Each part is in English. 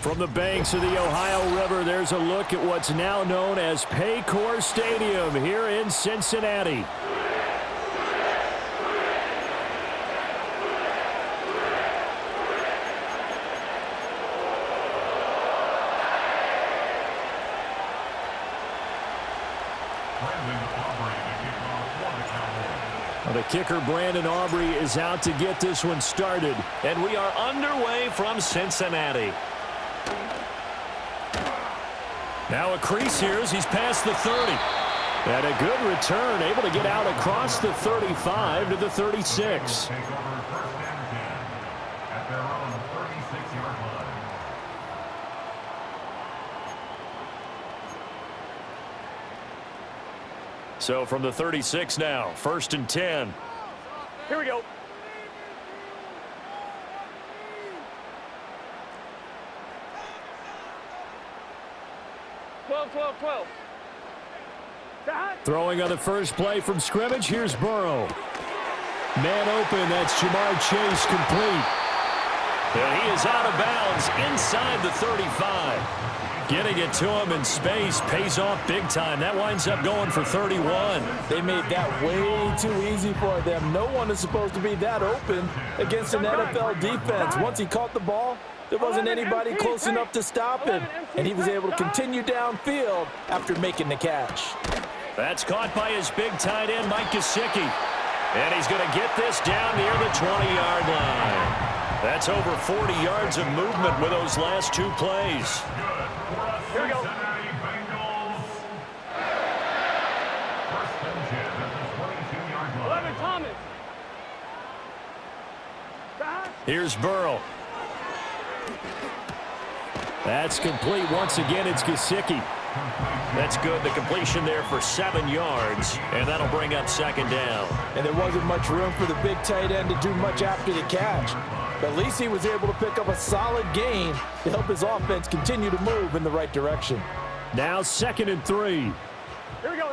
From the banks of the Ohio River, there's a look at what's now known as Paycor Stadium here in Cincinnati. The kicker, Brandon Aubrey, is out to get this one started. And we are underway from Cincinnati. Now a crease here as he's past the 30. And a good return, able to get out across the 35 to the 36. So from the 36 now, 1st and 10. Here we go. Twelve. Throwing on the first play from scrimmage, here's Burrow. Man open, that's Jamar Chase, complete. And he is out of bounds inside the 35. Getting it to him in space pays off big time. That winds up going for 31. They made that way too easy for them. No one is supposed to be that open against an NFL defense. Once he caught the ball, there wasn't anybody close enough to stop him, and he was able to continue downfield after making the catch. That's caught by his big tight end, Mike Gesicki. And he's going to get this down near the 20-yard line. That's over 40 yards of movement with those last two plays. Here we go. Thomas. Here's Burrow. That's complete. Once again, it's Gesicki. That's good. The completion there for 7 yards, and that'll bring up 2nd down. And there wasn't much room for the big tight end to do much after the catch. But at least he was able to pick up a solid gain to help his offense continue to move in the right direction. Now 2nd and 3. Here we go.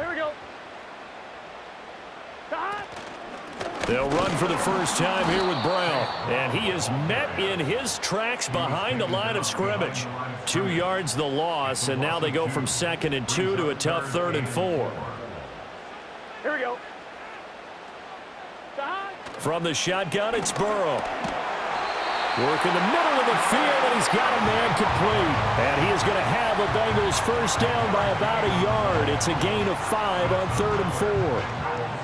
They'll run for the first time here with Brown. And he is met in his tracks behind the line of scrimmage. 2 yards the loss, and now they go from 2nd and 2 to a tough 3rd and 4. Here we go. From the shotgun, it's Burrow. Work in the middle of the field, and he's got a man complete. And he is going to have a Bengals first down by about a yard. It's a gain of 5 on 3rd and 4.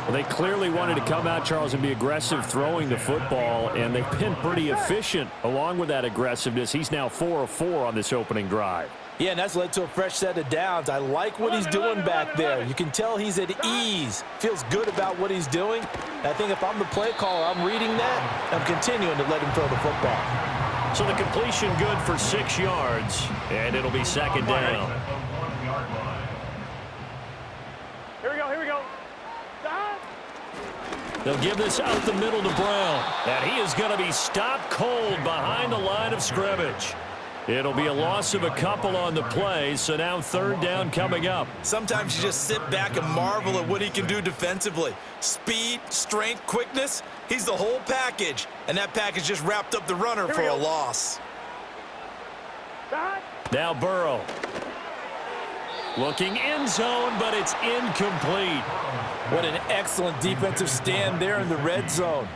Well, they clearly wanted to come out, Charles, and be aggressive throwing the football, and they've been pretty efficient along with that aggressiveness. He's now 4 of 4 on this opening drive. Yeah, and that's led to a fresh set of downs. I like what he's doing back there. You can tell he's at ease. Feels good about what he's doing. I think if I'm the play caller, I'm reading that. I'm continuing to let him throw the football. So the completion good for 6 yards, and it'll be 2nd down. Here we go. They'll give this out the middle to Brown. And he is going to be stopped cold behind the line of scrimmage. It'll be a loss of a couple on the play, so now 3rd down coming up. Sometimes you just sit back and marvel at what he can do defensively. Speed, strength, quickness, he's the whole package. And that package just wrapped up the runner for a loss. Now Burrow. Looking end zone, but it's incomplete. What an excellent defensive stand there in the red zone.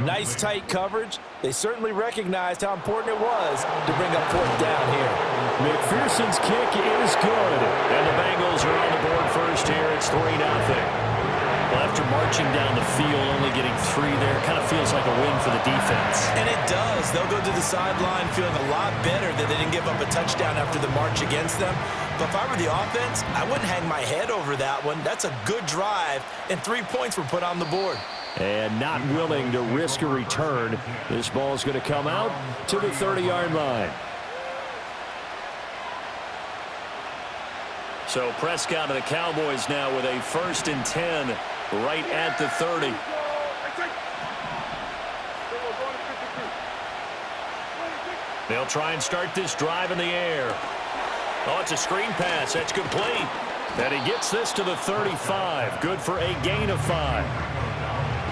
Nice tight coverage. They certainly recognized how important it was to bring up 4th down here. McPherson's kick is good. And the Bengals are on the board first here. It's 3-0. Well, after marching down the field, only getting 3 there, kind of feels like a win for the defense. And it does. They'll go to the sideline feeling a lot better that they didn't give up a touchdown after the march against them. But if I were the offense, I wouldn't hang my head over that one. That's a good drive, and 3 points were put on the board. And not willing to risk a return. This ball is going to come out to the 30-yard line. So Prescott and the Cowboys now with a 1st and 10 right at the 30. They'll try and start this drive in the air. Oh, it's a screen pass. That's complete. And he gets this to the 35. Good for a gain of 5.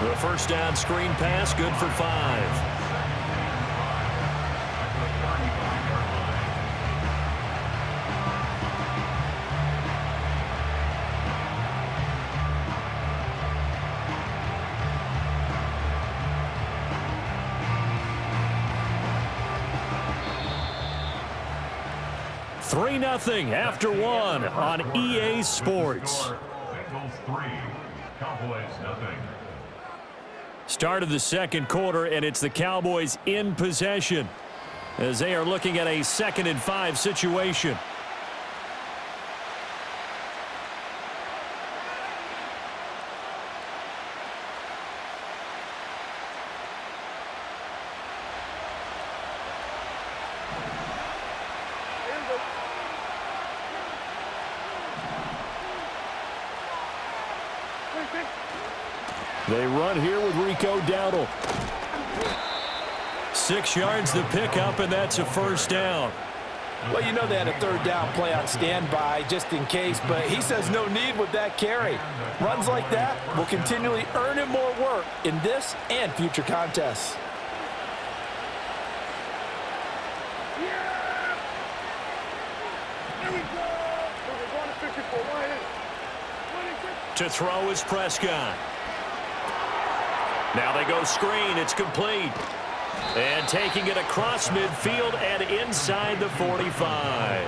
The first down screen pass, good for 5. 3-0 after one on EA Sports. Bengals 3, Cowboys nothing. Start of the second quarter, and it's the Cowboys in possession as they are looking at a 2nd and 5 situation. They run here with Rico Dowdle. 6 yards the pickup, and that's a first down. Well, you know they had a 3rd down play on standby just in case, but he says no need with that carry. Runs like that will continually earn him more work in this and future contests. To throw is Prescott. Now they go screen. It's complete. And taking it across midfield and inside the 45.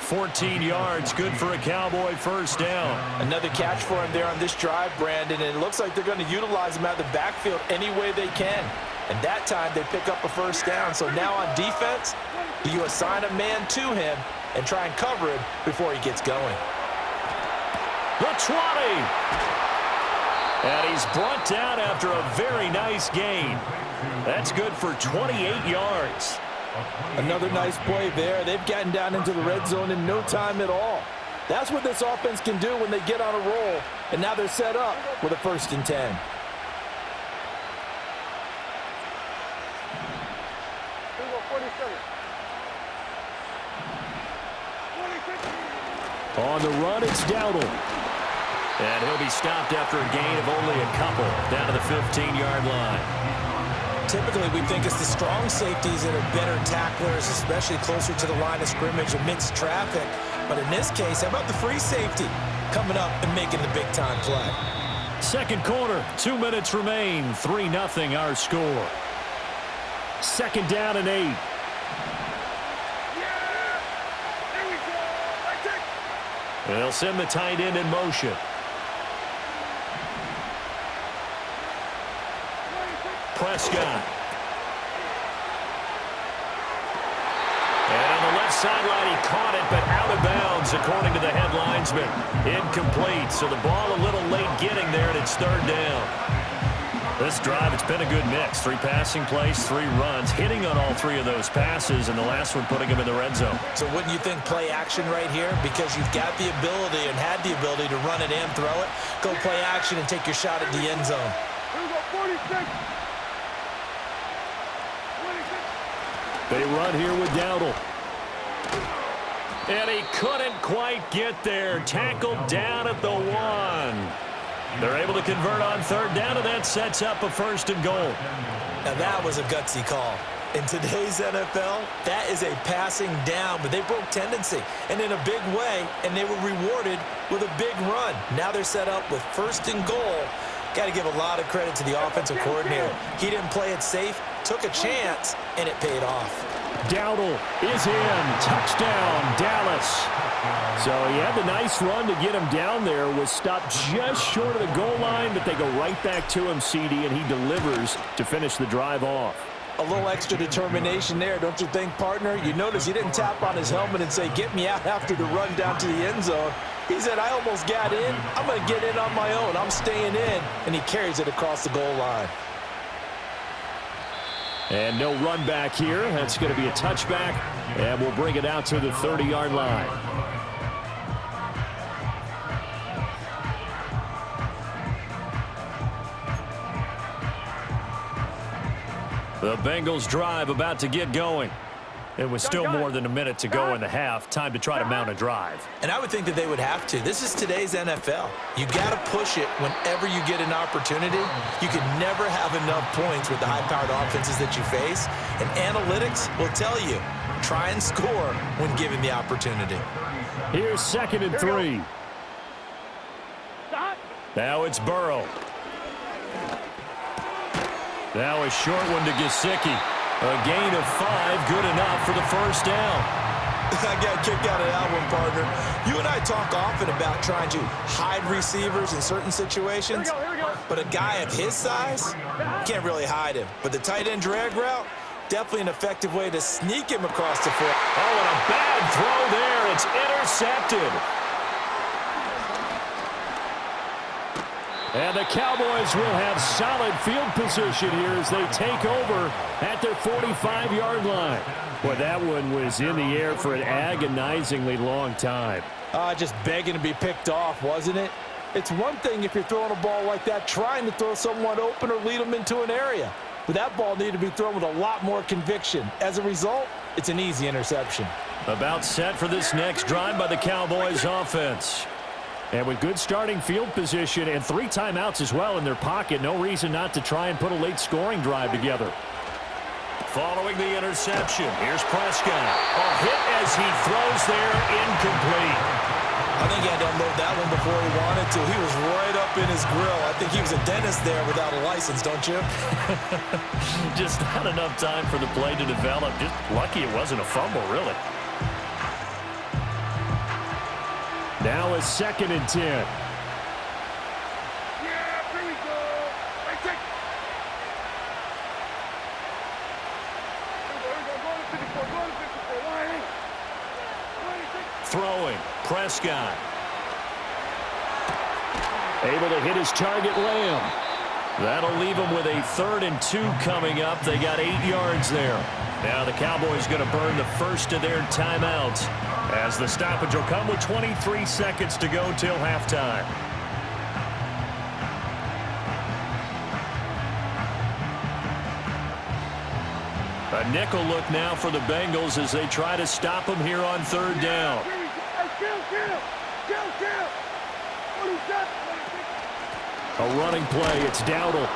14 yards, good for a Cowboy first down. Another catch for him there on this drive, Brandon, and it looks like they're going to utilize him out of the backfield any way they can. And that time they pick up a first down. So now on defense, do you assign a man to him and try and cover him before he gets going? The 20. And he's brought down after a very nice gain. That's good for 28 yards. Another nice play there. They've gotten down into the red zone in no time at all. That's what this offense can do when they get on a roll. And now they're set up with a 1st and 10. On the run, it's Dowdle. And he'll be stopped after a gain of only a couple down to the 15-yard line. Typically, we think it's the strong safeties that are better tacklers, especially closer to the line of scrimmage amidst traffic. But in this case, how about the free safety coming up and making the big-time play? Second quarter, 2 minutes remain. 3-0 our score. 2nd down and 8. They'll send the tight end in motion. Prescott. And on the left sideline, he caught it, but out of bounds, according to the head linesman. Incomplete, so the ball a little late getting there, and it's 3rd down. This drive, it's been a good mix. 3 passing plays, 3 runs, hitting on all 3 of those passes, and the last one putting him in the red zone. So wouldn't you think play action right here? Because you've got the ability and had the ability to run it and throw it. Go play action and take your shot at the end zone. Here we go, 46. They run here with Dowdle. And he couldn't quite get there. Tackled down at the 1. They're able to convert on 3rd down, and that sets up a 1st and goal. Now that was a gutsy call. In today's NFL, that is a passing down, but they broke tendency and in a big way, and they were rewarded with a big run. Now they're set up with 1st and goal. Got to give a lot of credit to the offensive coordinator. He didn't play it safe, took a chance, and it paid off. Dowdle is in. Touchdown, Dallas. So he had the nice run to get him down there. Was stopped just short of the goal line, but they go right back to him, CD, and he delivers to finish the drive off. A little extra determination there, don't you think, partner? You notice he didn't tap on his helmet and say, get me out after the run down to the end zone. He said, I almost got in. I'm going to get in on my own. I'm staying in. And he carries it across the goal line. And no run back here. That's going to be a touchback, and we'll bring it out to the 30-yard line. The Bengals drive about to get going. It was still more than a minute to go in the half. Time to try to mount a drive. And I would think that they would have to. This is today's NFL. You got to push it whenever you get an opportunity. You can never have enough points with the high-powered offenses that you face. And analytics will tell you, try and score when given the opportunity. Here's 2nd and 3. Now it's Burrow. Now a short one to Gesicki. A gain of 5, good enough for the 1st down. I got a kick out of that one, partner. You and I talk often about trying to hide receivers in certain situations. Here we go. But a guy of his size, can't really hide him. But the tight end drag route, definitely an effective way to sneak him across the field. Oh, and a bad throw there. It's intercepted. And the Cowboys will have solid field position here as they take over at their 45-yard line. Boy, that one was in the air for an agonizingly long time. Just begging to be picked off, wasn't it? It's one thing if you're throwing a ball like that, trying to throw someone open or lead them into an area. But that ball needed to be thrown with a lot more conviction. As a result, it's an easy interception. About set for this next drive by the Cowboys offense. And with good starting field position and 3 timeouts as well in their pocket, no reason not to try and put a late scoring drive together. Following the interception, here's Prescott. A hit as he throws there, incomplete. I think he had to unload that one before he wanted to. He was right up in his grill. I think he was a dentist there without a license, don't you? Just not enough time for the play to develop. Just lucky it wasn't a fumble, really. Now a 2nd and 10. Yeah, here we go. Right kick. Here we go. Go to 54. Go to 54. Line. Throwing, Prescott. Able to hit his target, Lamb. That'll leave him with a 3rd and 2 coming up. They got 8 yards there. Now the Cowboys going to burn the first of their timeouts, as the stoppage will come with 23 seconds to go till halftime. A nickel look now for the Bengals as they try to stop him here on 3rd down. A running play, it's Dowdle.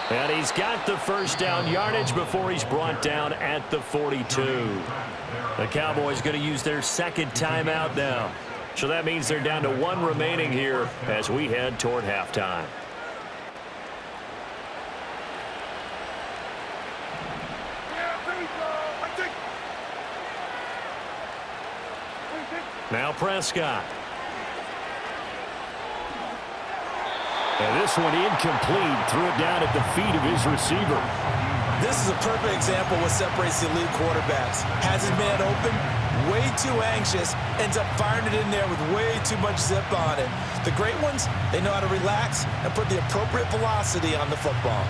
And he's got the first down yardage before he's brought down at the 42. The Cowboys going to use their 2nd timeout now. So that means they're down to 1 remaining here as we head toward halftime. Now Prescott. And this one incomplete. Threw it down at the feet of his receiver. This is a perfect example of what separates the elite quarterbacks. Has his man open, way too anxious, ends up firing it in there with way too much zip on it. The great ones, they know how to relax and put the appropriate velocity on the football.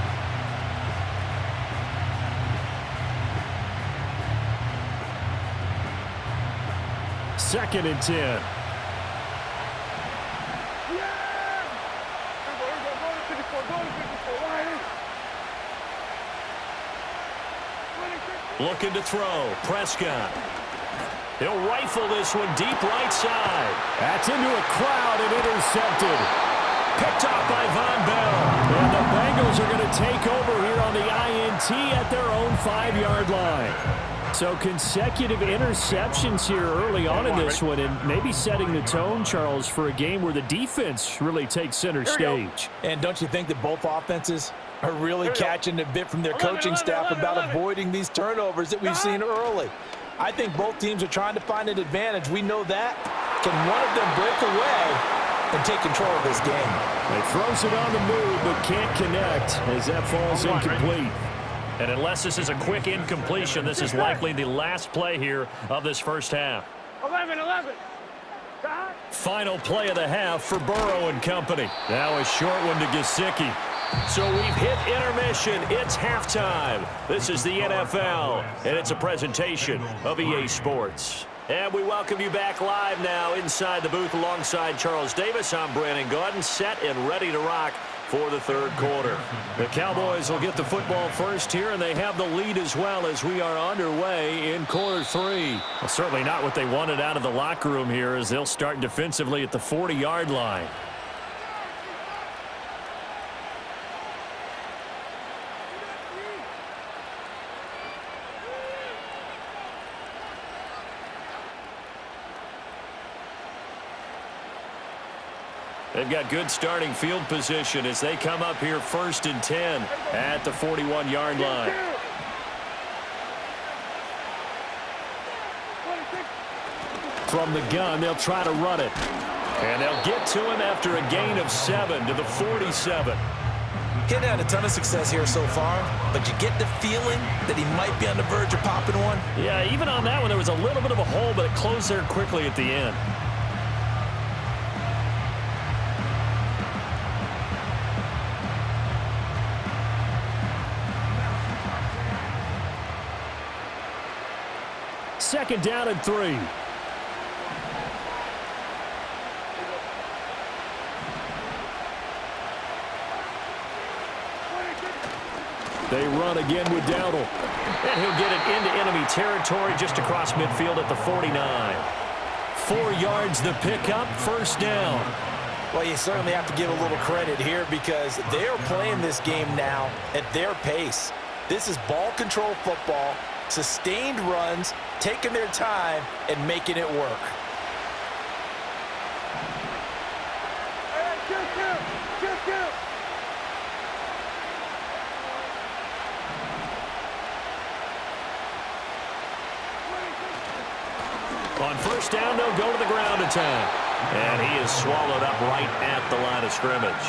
Second and 10. Looking to throw. Prescott. He'll rifle this one deep right side. That's into a crowd and intercepted. Picked off by Von Bell. And the Bengals are going to take over here on the INT at their own 5-yard line. So consecutive interceptions here early on in this one, and maybe setting the tone, Charles, for a game where the defense really takes center stage. And don't you think that both offenses are really catching a bit from their coaching staff about avoiding these turnovers that we've seen early? I think both teams are trying to find an advantage. We know that. Can one of them break away and take control of this game? He throws it on the move but can't connect as that falls incomplete. And unless this is a quick incompletion, this is likely the last play here of this first half. 11. Final play of the half for Burrow and company. Now a short one to Gesicki. So we've hit intermission. It's halftime. This is the NFL, and it's a presentation of EA Sports. And we welcome you back live now inside the booth alongside Charles Davis. I'm Brandon Gaudin, set and ready to rock for the 3rd quarter. The Cowboys will get the football first here, and they have the lead as well as we are underway in quarter 3. Well, certainly not what they wanted out of the locker room here as they'll start defensively at the 40-yard line. They've got good starting field position as they come up here 1st and 10 at the 41-yard line. From the gun, they'll try to run it. And they'll get to him after a gain of 7 to the 47. He's had a ton of success here so far, but you get the feeling that he might be on the verge of popping one. Yeah, even on that one, there was a little bit of a hole, but it closed there quickly at the end. Second down and 3. They run again with Dowdle. And he'll get it into enemy territory just across midfield at the 49. 4 yards the pickup, first down. Well, you certainly have to give a little credit here because they are playing this game now at their pace. This is ball control football, sustained runs, taking their time, and making it work. Just On first down, they'll go to the ground attack. And he is swallowed up right at the line of scrimmage.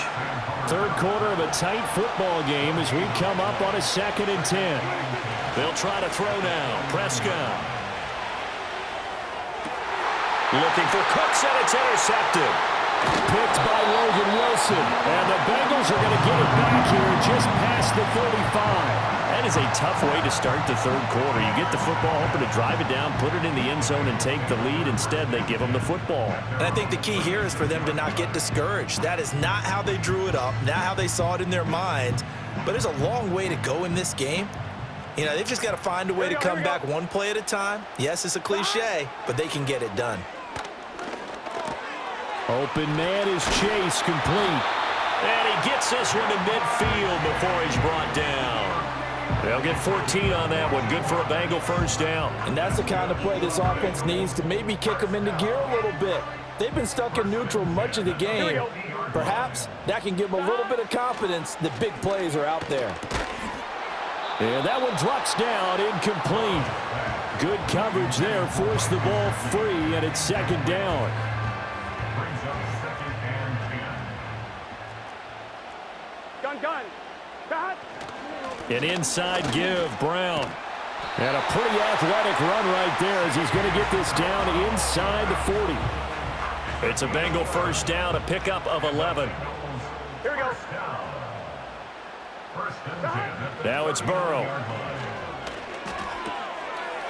Third quarter of a tight football game as we come up on a 2nd and 10. They'll try to throw now. Prescott. Looking for Cooks, and it's intercepted. Picked by Logan Wilson. And the Bengals are going to get it back here just past the 35. That is a tough way to start the third quarter. You get the football, hoping to drive it down, put it in the end zone, and take the lead. Instead, they give them the football. And I think the key here is for them to not get discouraged. That is not how they drew it up, not how they saw it in their minds. But there's a long way to go in this game. You know, they've just got to find a way to come back one play at a time. Yes, it's a cliche, but they can get it done. Open man is Chase, complete. And he gets this one to midfield before he's brought down. They'll get 14 on that one. Good for a Bengal first down. And that's the kind of play this offense needs to maybe kick them into gear a little bit. They've been stuck in neutral much of the game. Perhaps that can give them a little bit of confidence that big plays are out there. And that one drops down, incomplete. Good coverage there, forced the ball free, and it's 2nd down. Gun. Back. An inside give, Brown. And a pretty athletic run right there as he's going to get this down inside the 40. It's a Bengal first down, a pickup of 11. Here we go. Now it's Burrow.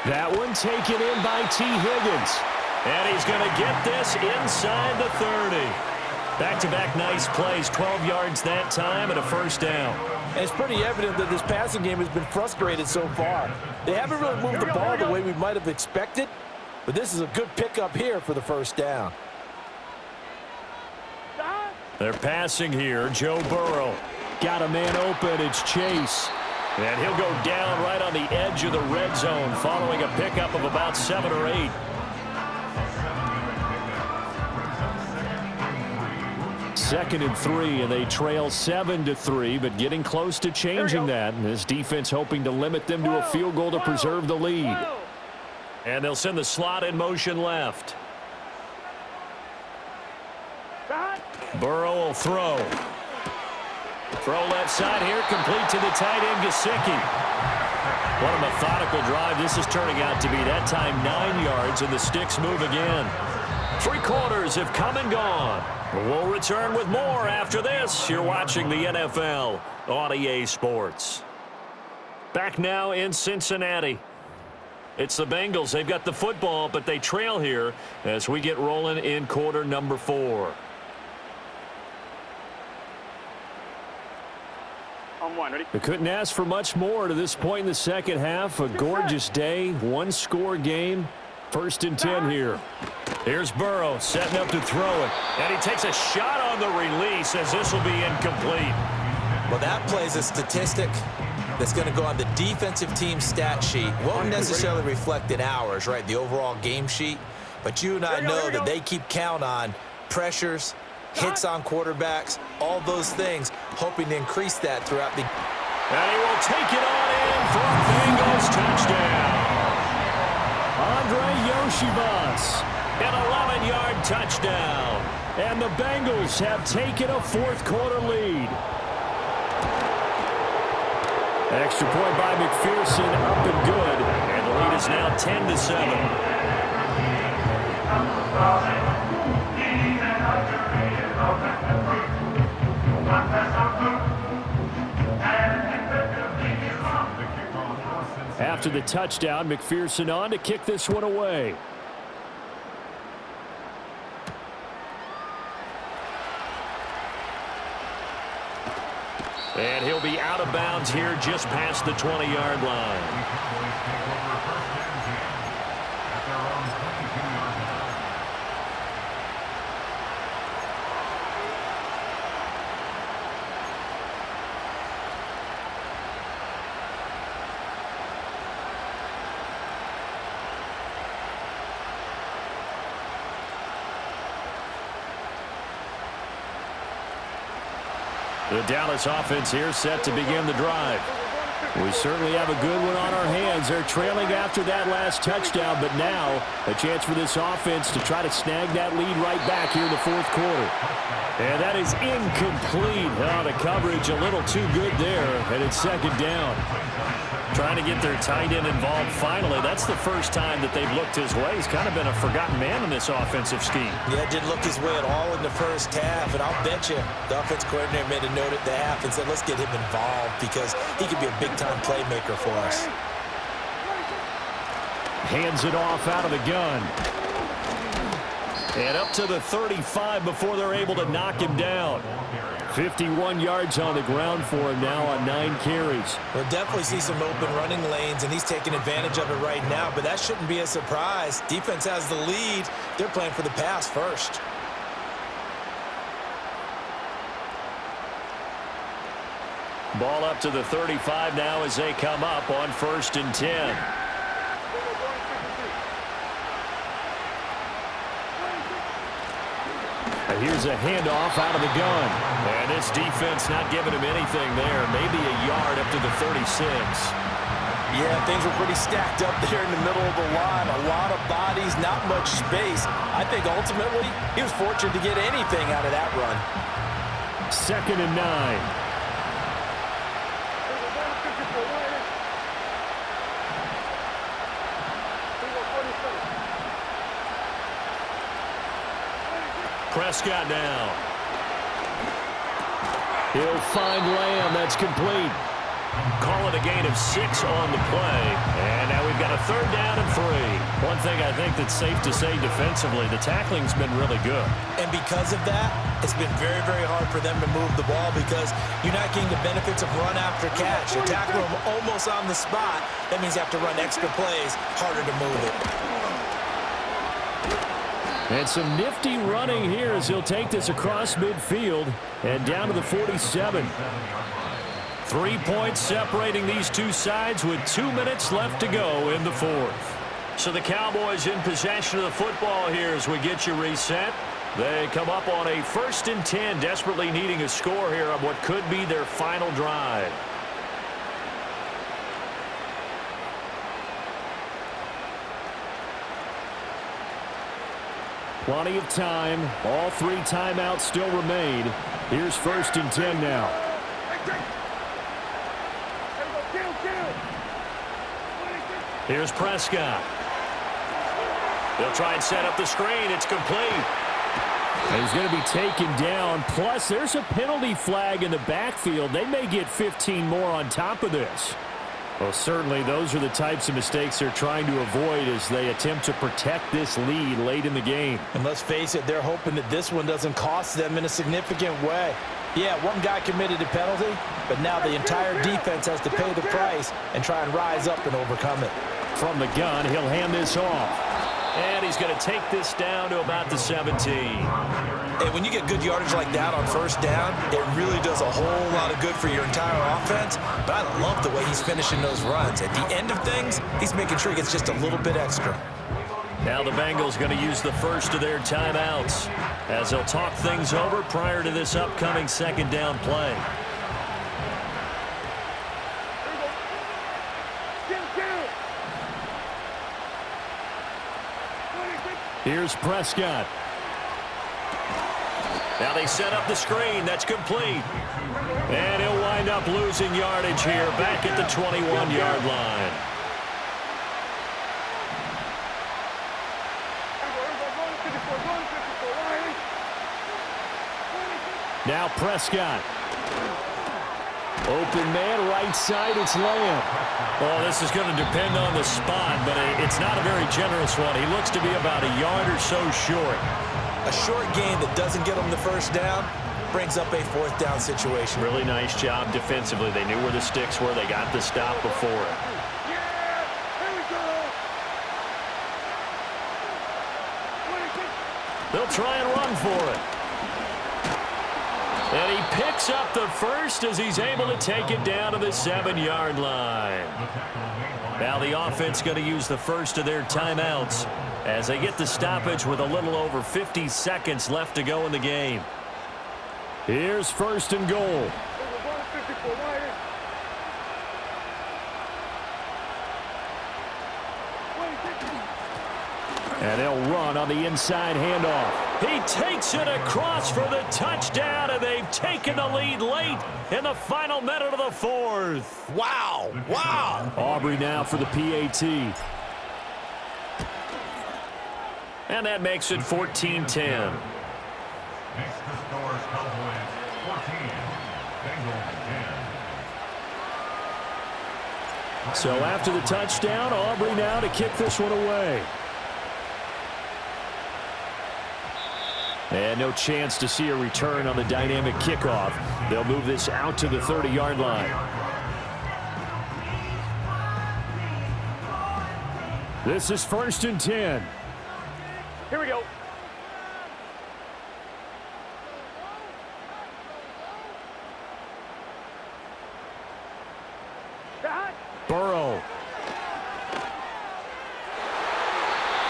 That one taken in by T. Higgins. And he's going to get this inside the 30. Back-to-back nice plays, 12 yards that time and a first down. And it's pretty evident that this passing game has been frustrated so far. They haven't really moved the ball the way we might have expected, but this is a good pickup here for the first down. They're passing here. Joe Burrow. Got a man open. It's Chase. And he'll go down right on the edge of the red zone following a pickup of about 7 or 8. Second and 3, and they trail 7-3, but getting close to changing that. And this defense hoping to limit them to a field goal to preserve the lead. And they'll send the slot in motion left. Burrow will throw. Throw left side here, complete to the tight end, Gesicki. What a methodical drive this is turning out to be. That time 9 yards, and the sticks move again. 3 quarters have come and gone. We'll return with more after this. You're watching the NFL on EA Sports. Back now in Cincinnati. It's the Bengals. They've got the football, but they trail here as we get rolling in quarter number 4. On 1, ready? We couldn't ask for much more to this point in the second half. A gorgeous day, 1-score game. 1st and 10 here. Here's Burrow setting up to throw it. And he takes a shot on the release as this will be incomplete. Well, that plays a statistic that's going to go on the defensive team stat sheet. Won't necessarily reflect in ours, right, the overall game sheet. But you and I know that they keep count on pressures, hits on quarterbacks, all those things, hoping to increase that throughout the... And he will take it on in for a Bengals touchdown. Andre Yoshibas. An 11-yard touchdown. And the Bengals have taken a fourth-quarter lead. Extra point by McPherson, up and good. And the lead is now 10-7. After the touchdown, McPherson on to kick this one away. And he'll be out of bounds here just past the 20-yard line. The Dallas offense here set to begin the drive. We certainly have a good one on our hands. They're trailing after that last touchdown, but now a chance for this offense to try to snag that lead right back here in the fourth quarter. And that is incomplete. Oh, the coverage a little too good there, and it's second down. Trying to get their tight end involved finally. That's the first time that they've looked his way. He's kind of been a forgotten man in this offensive scheme. Yeah, didn't look his way at all in the first half, and I'll bet you the offense coordinator made a note at the half and said, let's get him involved because he could be a big-time playmaker for us. Hands it off out of the gun. And up to the 35 before they're able to knock him down. 51 yards on the ground for him now on 9 carries. We'll definitely see some open running lanes, and he's taking advantage of it right now, but that shouldn't be a surprise. Defense has the lead. They're playing for the pass first. Ball up to the 35 now as they come up on 1st and 10. Here's a handoff out of the gun. And this defense not giving him anything there. Maybe a yard up to the 36. Yeah, things were pretty stacked up there in the middle of the line. A lot of bodies, not much space. I think ultimately he was fortunate to get anything out of that run. 2nd and 9. Prescott now. He'll find Lamb. That's complete. Call it a gain of 6 on the play. And now we've got a 3rd down and 3. One thing I think that's safe to say defensively, the tackling's been really good. And because of that, it's been very, very hard for them to move the ball because you're not getting the benefits of run after catch. You tackle them almost on the spot. That means you have to run extra plays, harder to move it. And some nifty running here as he'll take this across midfield and down to the 47. 3 points separating these two sides with 2 minutes left to go in the 4th. So the Cowboys in possession of the football here as we get you reset. They come up on a 1st and 10, desperately needing a score here on what could be their final drive. Plenty of time. All 3 timeouts still remain. Here's 1st and 10 now. Here's Prescott. They'll try and set up the screen. It's complete. And he's going to be taken down. Plus, there's a penalty flag in the backfield. They may get 15 more on top of this. Well, certainly those are the types of mistakes they're trying to avoid as they attempt to protect this lead late in the game. And let's face it, they're hoping that this one doesn't cost them in a significant way. Yeah, one guy committed a penalty, but now the entire defense has to pay the price and try and rise up and overcome it. From the gun, he'll hand this off. And he's going to take this down to about the 17. And when you get good yardage like that on 1st down, it really does a whole lot of good for your entire offense. But I love the way he's finishing those runs. At the end of things, he's making sure he gets just a little bit extra. Now the Bengals going to use the first of their timeouts as they'll talk things over prior to this upcoming 2nd down play. Here's Prescott. Now they set up the screen. That's complete. And he'll wind up losing yardage here back at the 21-yard line. Now Prescott. Open man, right side, it's Lamb. Well, this is going to depend on the spot, but it's not a very generous one. He looks to be about a yard or so short. A short gain that doesn't get them the first down brings up a fourth down situation. Really nice job defensively. They knew where the sticks were. They got the stop before it. They'll try and run for it. And he picks up the first as he's able to take it down to the 7-yard line. Now the offense going to use the first of their timeouts as they get the stoppage with a little over 50 seconds left to go in the game. Here's first and goal. And they'll run on the inside handoff. He takes it across for the touchdown, and they've taken the lead late in the final minute of the fourth. Wow. Wow. Aubrey now for the PAT. And that makes it 14-10. Next to scores Cowboys 14, Bengals 10. So after the touchdown, Aubrey now to kick this one away. And no chance to see a return on the dynamic kickoff. They'll move this out to the 30-yard line. This is first and 10. Here we go. Burrow.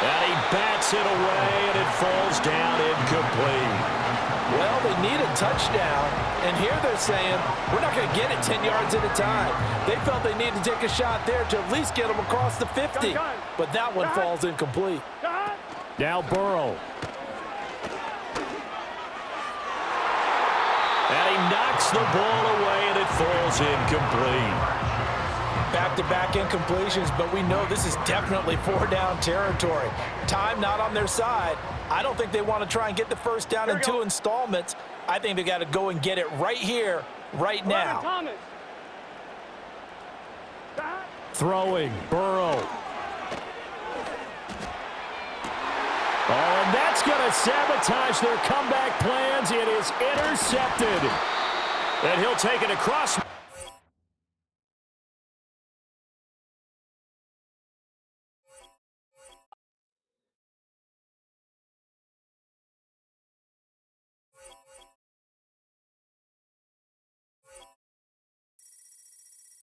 And he bats it away, and it falls down incomplete. Well, they need a touchdown, and here they're saying, we're not going to get it 10 yards at a time. They felt they needed to take a shot there to at least get them across the 50, but that one falls incomplete. Now Burrow. And he knocks the ball away, and it falls incomplete. Back-to-back incompletions, but we know this is definitely four-down territory. Time not on their side. I don't think they want to try and get the first down in two installments. I think they got to go and get it right here, right now. Throwing, Burrow. Oh, and that's going to sabotage their comeback plans. It is intercepted. And he'll take it across.